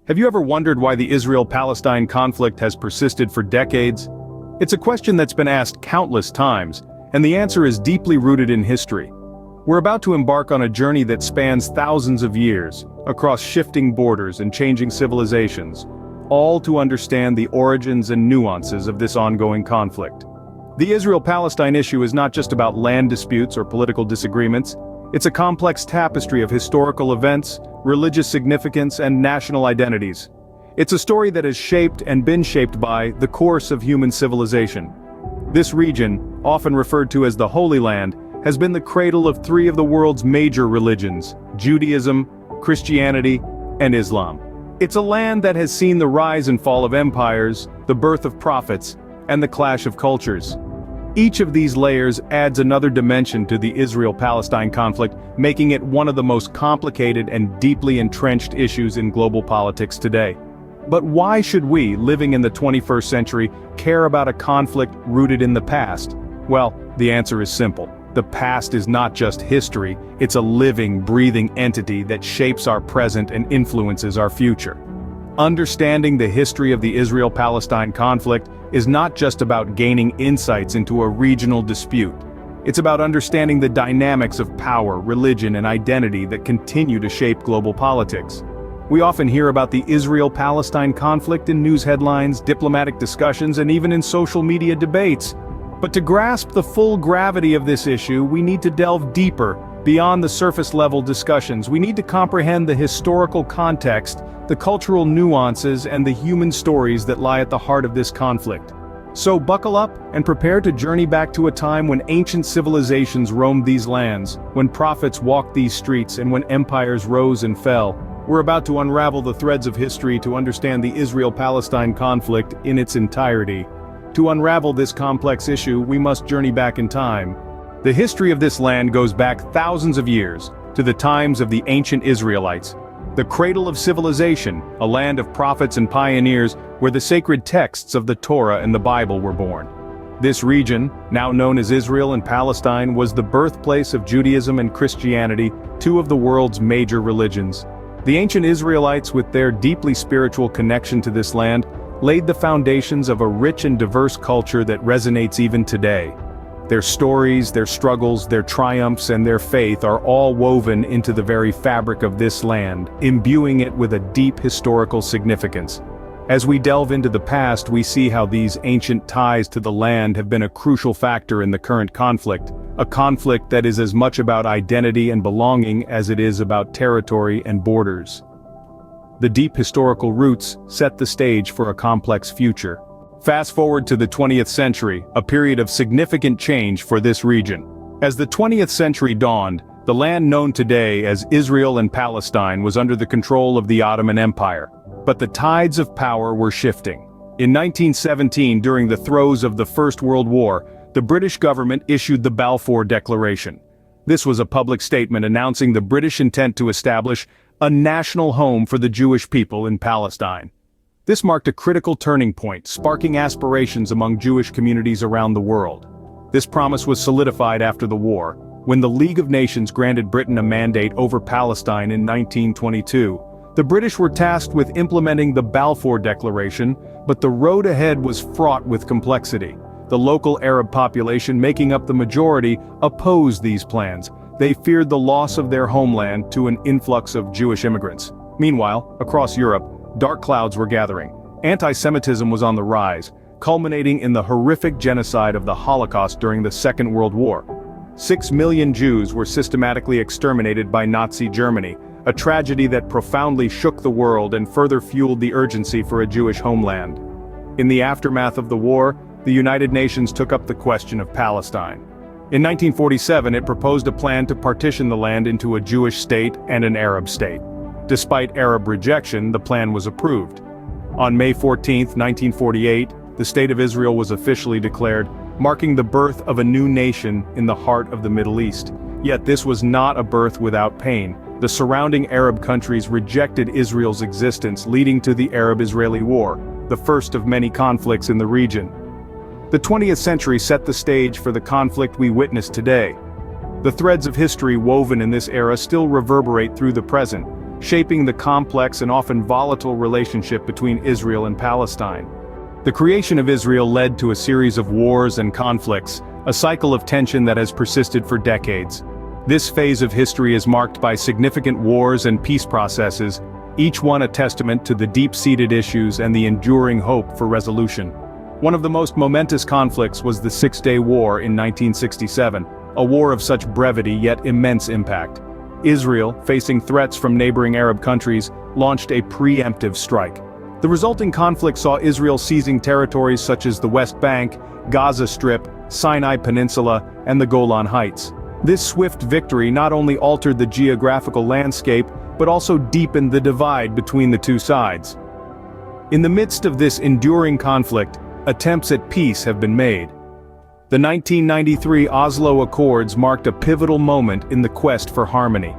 Have you ever wondered why the Israel-Palestine conflict has persisted for decades? It's a question that's been asked countless times, and the answer is deeply rooted in history. We're about to embark on a journey that spans thousands of years, across shifting borders and changing civilizations, all to understand the origins and nuances of this ongoing conflict. The Israel-Palestine issue is not just about land disputes or political disagreements. It's a complex tapestry of historical events, religious significance, and national identities. It's a story that has shaped and been shaped by the course of human civilization. This region, often referred to as the Holy Land, has been the cradle of three of the world's major religions: Judaism, Christianity, and Islam. It's a land that has seen the rise and fall of empires, the birth of prophets, and the clash of cultures. Each of these layers adds another dimension to the Israel-Palestine conflict, making it one of the most complicated and deeply entrenched issues in global politics today. But why should we, living in the 21st century, care about a conflict rooted in the past? Well, the answer is simple. The past is not just history, it's a living, breathing entity that shapes our present and influences our future. Understanding the history of the Israel-Palestine conflict is not just about gaining insights into a regional dispute. It's about understanding the dynamics of power, religion, and identity that continue to shape global politics. We often hear about the Israel-Palestine conflict in news headlines, diplomatic discussions, and even in social media debates. But to grasp the full gravity of this issue, we need to delve deeper, beyond the surface-level discussions. We need to comprehend the historical context, the cultural nuances, and the human stories that lie at the heart of this conflict. So buckle up and prepare to journey back to a time when ancient civilizations roamed these lands, when prophets walked these streets, and when empires rose and fell. We're about to unravel the threads of history to understand the Israel-Palestine conflict in its entirety. To unravel this complex issue, we must journey back in time. The history of this land goes back thousands of years, to the times of the ancient Israelites, the cradle of civilization, a land of prophets and pioneers where the sacred texts of the Torah and the Bible were born. This region, now known as Israel and Palestine, was the birthplace of Judaism and Christianity, two of the world's major religions. The ancient Israelites, with their deeply spiritual connection to this land, laid the foundations of a rich and diverse culture that resonates even today. Their stories, their struggles, their triumphs, and their faith are all woven into the very fabric of this land, imbuing it with a deep historical significance. As we delve into the past, we see how these ancient ties to the land have been a crucial factor in the current conflict, a conflict that is as much about identity and belonging as it is about territory and borders. The deep historical roots set the stage for a complex future. Fast forward to the 20th century, a period of significant change for this region. As the 20th century dawned, the land known today as Israel and Palestine was under the control of the Ottoman Empire. But the tides of power were shifting. In 1917, during the throes of the First World War, the British government issued the Balfour Declaration. This was a public statement announcing the British intent to establish a national home for the Jewish people in Palestine. This marked a critical turning point, sparking aspirations among Jewish communities around the world. This promise was solidified after the war, when the League of Nations granted Britain a mandate over Palestine in 1922. The British were tasked with implementing the Balfour Declaration, but the road ahead was fraught with complexity. The local Arab population, making up the majority, opposed these plans. They feared the loss of their homeland to an influx of Jewish immigrants. Meanwhile, across Europe, dark clouds were gathering. Anti-Semitism was on the rise, culminating in the horrific genocide of the Holocaust during the Second World War. 6 million Jews were systematically exterminated by Nazi Germany, a tragedy that profoundly shook the world and further fueled the urgency for a Jewish homeland. In the aftermath of the war, the United Nations took up the question of Palestine. In 1947, it proposed a plan to partition the land into a Jewish state and an Arab state. Despite Arab rejection, the plan was approved. On May 14, 1948, the State of Israel was officially declared, marking the birth of a new nation in the heart of the Middle East. Yet this was not a birth without pain. The surrounding Arab countries rejected Israel's existence, leading to the Arab-Israeli War, the first of many conflicts in the region. The 20th century set the stage for the conflict we witness today. The threads of history woven in this era still reverberate through the present, shaping the complex and often volatile relationship between Israel and Palestine. The creation of Israel led to a series of wars and conflicts, a cycle of tension that has persisted for decades. This phase of history is marked by significant wars and peace processes, each one a testament to the deep-seated issues and the enduring hope for resolution. One of the most momentous conflicts was the Six-Day War in 1967, a war of such brevity yet immense impact. Israel, facing threats from neighboring Arab countries, launched a preemptive strike. The resulting conflict saw Israel seizing territories such as the West Bank, Gaza Strip, Sinai Peninsula, and the Golan Heights. This swift victory not only altered the geographical landscape, but also deepened the divide between the two sides. In the midst of this enduring conflict, attempts at peace have been made. The 1993 Oslo Accords marked a pivotal moment in the quest for harmony.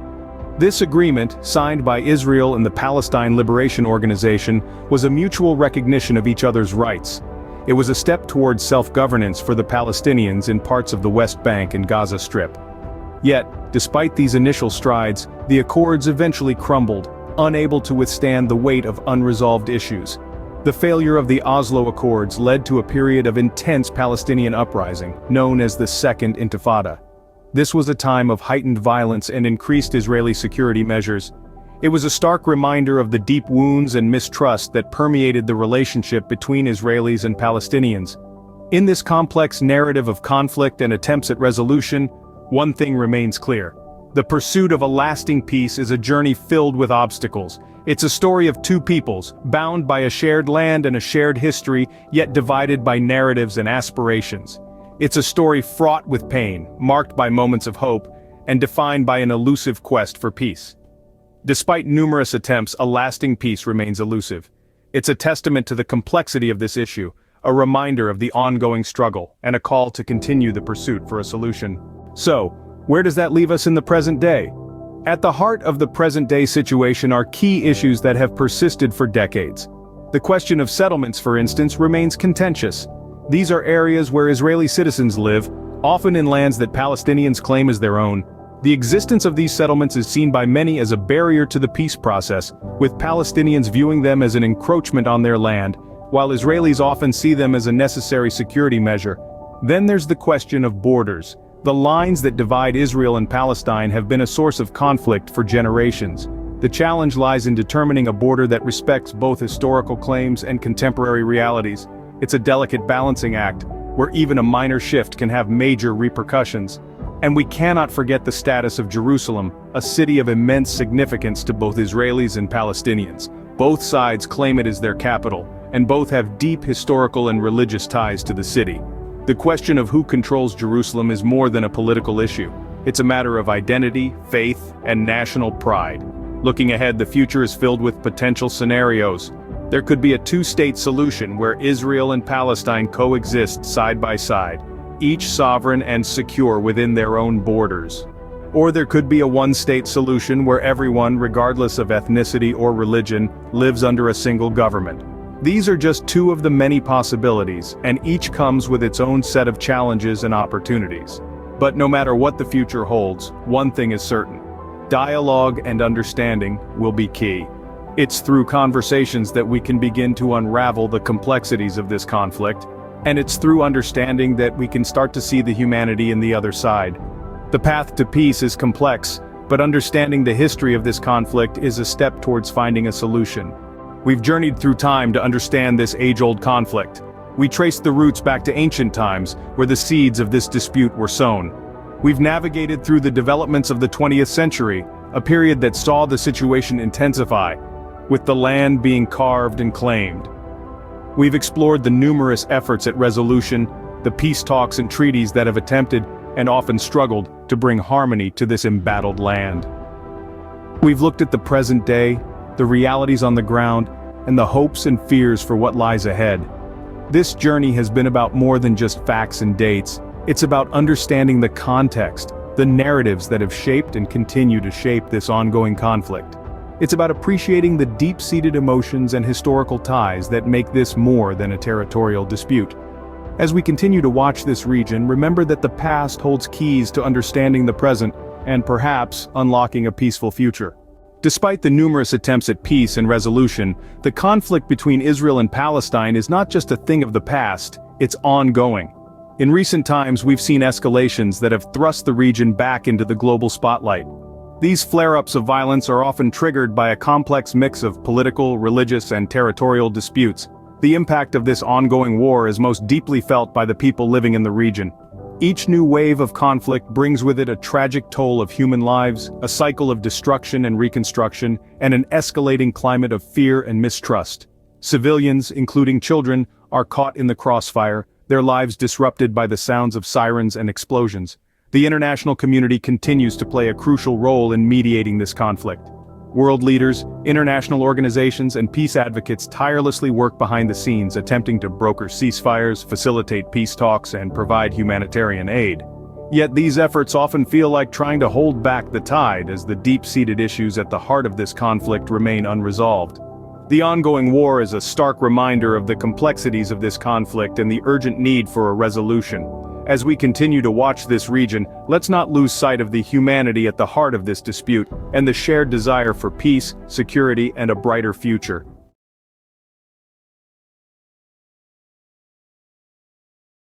This agreement, signed by Israel and the Palestine Liberation Organization, was a mutual recognition of each other's rights. It was a step towards self-governance for the Palestinians in parts of the West Bank and Gaza Strip. Yet, despite these initial strides, the accords eventually crumbled, unable to withstand the weight of unresolved issues. The failure of the Oslo Accords led to a period of intense Palestinian uprising, known as the Second Intifada. This was a time of heightened violence and increased Israeli security measures. It was a stark reminder of the deep wounds and mistrust that permeated the relationship between Israelis and Palestinians. In this complex narrative of conflict and attempts at resolution, one thing remains clear. The pursuit of a lasting peace is a journey filled with obstacles. It's a story of two peoples, bound by a shared land and a shared history, yet divided by narratives and aspirations. It's a story fraught with pain, marked by moments of hope, and defined by an elusive quest for peace. Despite numerous attempts, a lasting peace remains elusive. It's a testament to the complexity of this issue, a reminder of the ongoing struggle, and a call to continue the pursuit for a solution. So, where does that leave us in the present day? At the heart of the present-day situation are key issues that have persisted for decades. The question of settlements, for instance, remains contentious. These are areas where Israeli citizens live, often in lands that Palestinians claim as their own. The existence of these settlements is seen by many as a barrier to the peace process, with Palestinians viewing them as an encroachment on their land, while Israelis often see them as a necessary security measure. Then there's the question of borders. The lines that divide Israel and Palestine have been a source of conflict for generations. The challenge lies in determining a border that respects both historical claims and contemporary realities. It's a delicate balancing act, where even a minor shift can have major repercussions. And we cannot forget the status of Jerusalem, a city of immense significance to both Israelis and Palestinians. Both sides claim it as their capital, and both have deep historical and religious ties to the city. The question of who controls Jerusalem is more than a political issue. It's a matter of identity, faith, and national pride. Looking ahead, the future is filled with potential scenarios. There could be a two-state solution where Israel and Palestine coexist side by side, each sovereign and secure within their own borders. Or there could be a one-state solution where everyone, regardless of ethnicity or religion, lives under a single government. These are just two of the many possibilities, and each comes with its own set of challenges and opportunities. But no matter what the future holds, one thing is certain. Dialogue and understanding will be key. It's through conversations that we can begin to unravel the complexities of this conflict, and it's through understanding that we can start to see the humanity in the other side. The path to peace is complex, but understanding the history of this conflict is a step towards finding a solution. We've journeyed through time to understand this age-old conflict. We traced the roots back to ancient times, where the seeds of this dispute were sown. We've navigated through the developments of the 20th century, a period that saw the situation intensify, with the land being carved and claimed. We've explored the numerous efforts at resolution, the peace talks and treaties that have attempted, and often struggled, to bring harmony to this embattled land. We've looked at the present day, the realities on the ground, and the hopes and fears for what lies ahead. This journey has been about more than just facts and dates. It's about understanding the context, the narratives that have shaped and continue to shape this ongoing conflict. It's about appreciating the deep-seated emotions and historical ties that make this more than a territorial dispute. As we continue to watch this region, remember that the past holds keys to understanding the present, and perhaps unlocking a peaceful future. Despite the numerous attempts at peace and resolution, the conflict between Israel and Palestine is not just a thing of the past, it's ongoing. In recent times we've seen escalations that have thrust the region back into the global spotlight. These flare-ups of violence are often triggered by a complex mix of political, religious, and territorial disputes. The impact of this ongoing war is most deeply felt by the people living in the region. Each new wave of conflict brings with it a tragic toll of human lives, a cycle of destruction and reconstruction, and an escalating climate of fear and mistrust. Civilians, including children, are caught in the crossfire, their lives disrupted by the sounds of sirens and explosions. The international community continues to play a crucial role in mediating this conflict. World leaders, international organizations, and peace advocates tirelessly work behind the scenes, attempting to broker ceasefires, facilitate peace talks, and provide humanitarian aid. Yet these efforts often feel like trying to hold back the tide as the deep-seated issues at the heart of this conflict remain unresolved. The ongoing war is a stark reminder of the complexities of this conflict and the urgent need for a resolution. As we continue to watch this region, let's not lose sight of the humanity at the heart of this dispute and the shared desire for peace, security, and a brighter future.